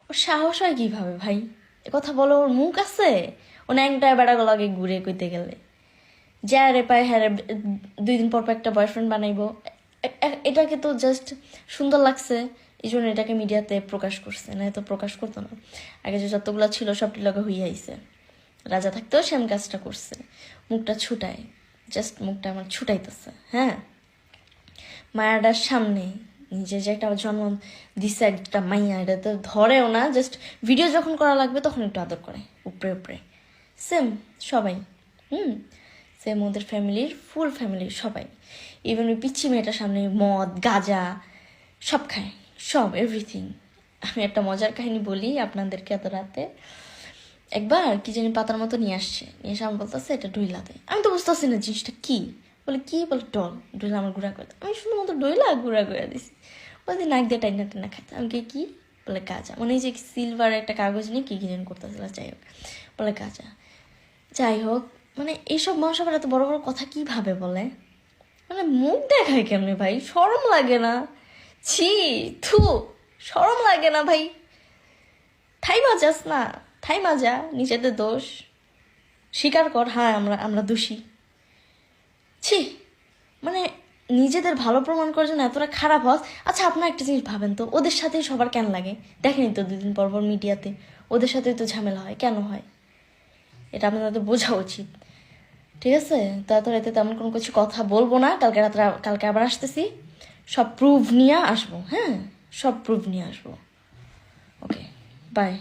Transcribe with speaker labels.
Speaker 1: ওর সাহস হয় কিভাবে ভাই? এ কথা বলো, ওর মুখ আছে? ও ন্যাংটা বেড়াগুলো লাগে ঘুরে কইতে গেলে যা রে পায় হ্যাঁ রে, 2 দিন পর একটা বয়ফ্রেন্ড বানাইবো। এটাকে তো জাস্ট সুন্দর লাগছে এই জন্য এটাকে মিডিয়াতে প্রকাশ করছে, না তো প্রকাশ করতো না। আগে যে যতগুলো ছিল সবটি লগে হইয়া আইছে। রাজা থাকতেও সেম কাজটা করছে, মুখটা ছুটায়, জাস্ট মুখটা আমার ছুটাইতেছে। হ্যাঁ, মায়াটার সামনে নিজে যে একটা জন্ম দিছে একটা মাইয়া, এটা তো ধরেও না, জাস্ট ভিডিও যখন করা লাগবে তখন একটু আদর করে উপরে উপরে। সেম সবাই, সেম ওদের ফ্যামিলির, ফুল ফ্যামিলির সবাই। ইভেন ওই পিচ্ছি মেয়েটার সামনে মদ গাঁজা সব খায়, সব এভরিথিং। আমি একটা মজার কাহিনী বলি আপনাদেরকে। এত রাতে একবার কি জানি পাতার মতো নিয়ে আসছে, নিয়ে এসে আমার বলতেছে এটা ডইলা দেয়। আমি তো বুঝতেছি না জিনিসটা কি, বলে কি, বলে ডল ডইলা আমার গুঁড়া করে। আমি শুধুমাত্র ডইলা গুঁড়া করে দিছি। বলতে নাক দিয়ে টাইনা টাইনা খাইতে। আমি কি বলে গাঁজা, মানে এই যে সিলভার একটা কাগজ নিয়ে কি জানি করতেছিল, যাই হোক বলে গাঁজা। যাই হোক, মানে এইসব মহাসভার এত বড় বড় কথা কিভাবে বলে, মানে মুখ দেখায় কেমনে ভাই? শরম লাগে না? ছি, থু, শরম লাগে না ভাই? থাই মাজাস না, থাই মাজা, নিজেদের দোষ স্বীকার কর, হ্যাঁ আমরা আমরা দোষী। ছি, মানে নিজেদের ভালো প্রমাণ করার জন্য এতটা খারাপ হস। আচ্ছা আপনার একটা জিনিস ভাবেন তো, ওদের সাথেই সবার কেন লাগে? দেখেনি তো 2 দিন পর পর মিডিয়াতে ওদের সাথেই তো ঝামেলা হয়, কেন হয়? এটা আপনাদের বোঝা উচিত। ঠিক আছে, তো এত রাতে তেমন কোনো কিছু কথা বলবো না। কালকে আবার আসতেছি, সব প্রুফ নিয়ে আসবো। হ্যাঁ, সব প্রুফ নিয়ে আসবো। ওকে, বাই।